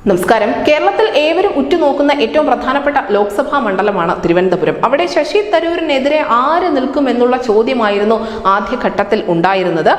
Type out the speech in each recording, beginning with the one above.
നമസ്കാരം. കേരളത്തിൽ ഏവരും ഉറ്റുനോക്കുന്ന ഏറ്റവും പ്രധാനപ്പെട്ട ലോക്സഭാ മണ്ഡലമാണ് തിരുവനന്തപുരം. അവിടെ ശശി തരൂരിനെതിരെ ആര് നിൽക്കുമെന്നുള്ള ചോദ്യമായിരുന്നു ആദ്യഘട്ടത്തിൽ ഉണ്ടായിരുന്നത്.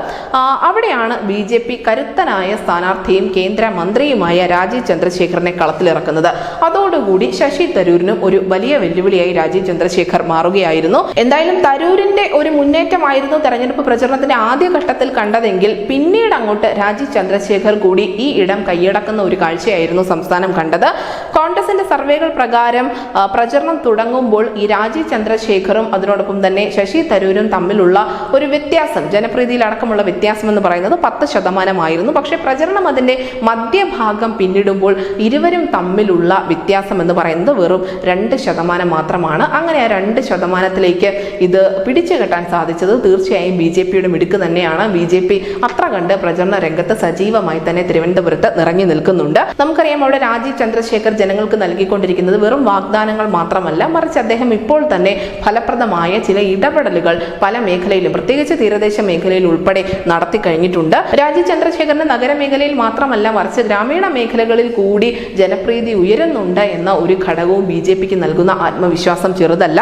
അവിടെയാണ് BJP കരുത്തനായ സ്ഥാനാർത്ഥിയും കേന്ദ്രമന്ത്രിയുമായ രാജീവ് ചന്ദ്രശേഖറിനെ കളത്തിലിറക്കുന്നത്. അതോടുകൂടി ശശി തരൂരിനും ഒരു വലിയ വെല്ലുവിളിയായി രാജീവ് ചന്ദ്രശേഖർ മാറുകയായിരുന്നു. എന്തായാലും തരൂരിന്റെ ഒരു മുന്നേറ്റമായിരുന്നു തെരഞ്ഞെടുപ്പ് പ്രചരണത്തിന്റെ ആദ്യഘട്ടത്തിൽ കണ്ടതെങ്കിൽ പിന്നീട് അങ്ങോട്ട് രാജീവ് ചന്ദ്രശേഖർ കൂടി ഈ ഇടം കൈയടക്കുന്ന ഒരു കാഴ്ചയായിരുന്നു സംസ്ഥാനം കണ്ടത്. കോൺഗ്രസിന്റെ സർവേകൾ പ്രകാരം പ്രചരണം തുടങ്ങുമ്പോൾ ഈ രാജീവ് ചന്ദ്രശേഖറും അതിനോടൊപ്പം തന്നെ ശശി തരൂരും തമ്മിലുള്ള ഒരു വ്യത്യാസം, ജനപ്രീതിയിൽ അടക്കമുള്ള വ്യത്യാസം എന്ന് പറയുന്നത് 10% പക്ഷേ പ്രചരണം അതിന്റെ മധ്യഭാഗം പിന്നിടുമ്പോൾ ഇരുവരും തമ്മിലുള്ള വ്യത്യാസം എന്ന് പറയുന്നത് വെറും 2% മാത്രമാണ്. അങ്ങനെ ആ 2%ത്തിലേക്ക് ഇത് പിടിച്ചു കെട്ടാൻ സാധിച്ചത് തീർച്ചയായും BJPയുടെ മിടുക്ക് തന്നെയാണ്. BJP അത്ര കണ്ട് പ്രചരണ രംഗത്ത് സജീവമായി തന്നെ തിരുവനന്തപുരത്ത് നിറഞ്ഞു നിൽക്കുന്നുണ്ട്. നമുക്കറിയാം, അവിടെ രാജീവ് ചന്ദ്രശേഖർ ജനങ്ങൾക്ക് നൽകിക്കൊണ്ടിരിക്കുന്നത് വെറും വാഗ്ദാനങ്ങൾ മാത്രമല്ല, മറിച്ച് അദ്ദേഹം ഇപ്പോൾ തന്നെ ഫലപ്രദമായ ചില ഇടപെടലുകൾ പല മേഖലയിലും, പ്രത്യേകിച്ച് തീരദേശ മേഖലയിൽ ഉൾപ്പെടെ നടത്തി കഴിഞ്ഞിട്ടുണ്ട്. രാജീവ് ചന്ദ്രശേഖറിന്റെ നഗരമേഖലയിൽ മാത്രമല്ല, മറിച്ച് ഗ്രാമീണ മേഖലകളിൽ കൂടി ജനപ്രീതി ഉയരുന്നുണ്ട് എന്ന ഒരു ഘടകവും BJPക്ക് നൽകുന്ന ആത്മവിശ്വാസം ചെറുതല്ല.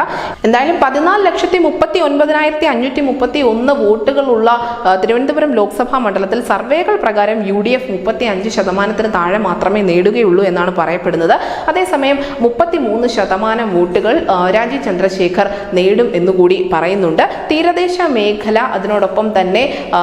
എന്തായാലും 14,39,531 വോട്ടുകളുള്ള തിരുവനന്തപുരം ലോക്സഭാ മണ്ഡലത്തിൽ സർവേകൾ പ്രകാരം UDF 35% താഴെ മാത്രമേ നേടുകയുള്ളൂ എന്നാണ് പറയപ്പെടുന്നത്. അതേസമയം 33% വോട്ടുകൾ രാജീവ് ചന്ദ്രശേഖർ നേടും എന്നുകൂടി പറയുന്നുണ്ട്. തീരദേശ മേഖല, അതിനോടൊപ്പം തന്നെ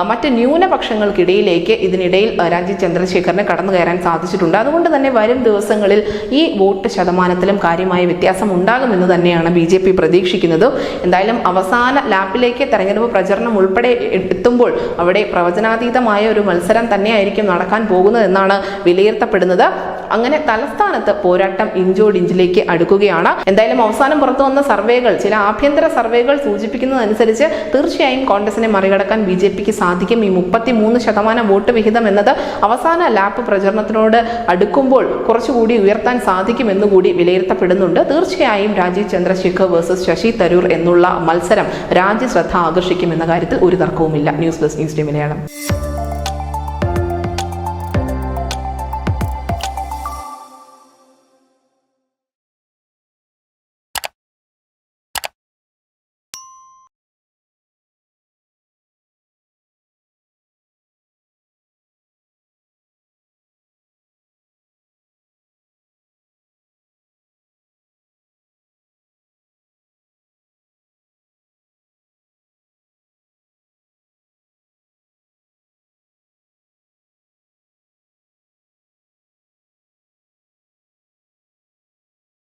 മറ്റ് ന്യൂനപക്ഷങ്ങൾക്കിടയിലേക്ക് ഇതിനിടയിൽ രാജീവ് ചന്ദ്രശേഖറിന് കടന്നു കയറാൻ സാധിച്ചിട്ടുണ്ട്. അതുകൊണ്ട് തന്നെ വരും ദിവസങ്ങളിൽ ഈ വോട്ട് ശതമാനത്തിലും കാര്യമായ വ്യത്യാസം ഉണ്ടാകുമെന്ന് തന്നെയാണ് BJP പ്രതീക്ഷിക്കുന്നത്. എന്തായാലും അവസാന ലാപ്പിലേക്ക് തെരഞ്ഞെടുപ്പ് പ്രചരണം ഉൾപ്പെടെ എത്തുമ്പോൾ അവിടെ പ്രവചനാതീതമായ ഒരു മത്സരം തന്നെയായിരിക്കും നടക്കാൻ പോകുന്നത് എന്നാണ് വിലയിരുത്തപ്പെടുന്നത്. അങ്ങനെ തലസ്ഥാനത്ത് പോരാട്ടം ഇഞ്ചോടിഞ്ചിലേക്ക് അടുക്കുകയാണ്. എന്തായാലും അവസാനം പുറത്തു വന്ന സർവേകൾ, ചില ആഭ്യന്തര സർവേകൾ സൂചിപ്പിക്കുന്നതനുസരിച്ച് തീർച്ചയായും കോൺഗ്രസിനെ മറികടക്കാൻ BJPക്ക് സാധിക്കും. ഈ 33% വോട്ട് വിഹിതം എന്നത് അവസാന ലാപ്പ് പ്രചരണത്തിനോട് അടുക്കുമ്പോൾ കുറച്ചുകൂടി ഉയർത്താൻ സാധിക്കുമെന്നുകൂടി വിലയിരുത്തപ്പെടുന്നുണ്ട്. തീർച്ചയായും രാജീവ് ചന്ദ്രശേഖർ വേഴ്സസ് ശശി തരൂർ എന്നുള്ള മത്സരം രാജ്യശ്രദ്ധ ആകർഷിക്കുമെന്ന കാര്യത്തിൽ ഒരു തർക്കവുമില്ല. News desk news team Malayalam.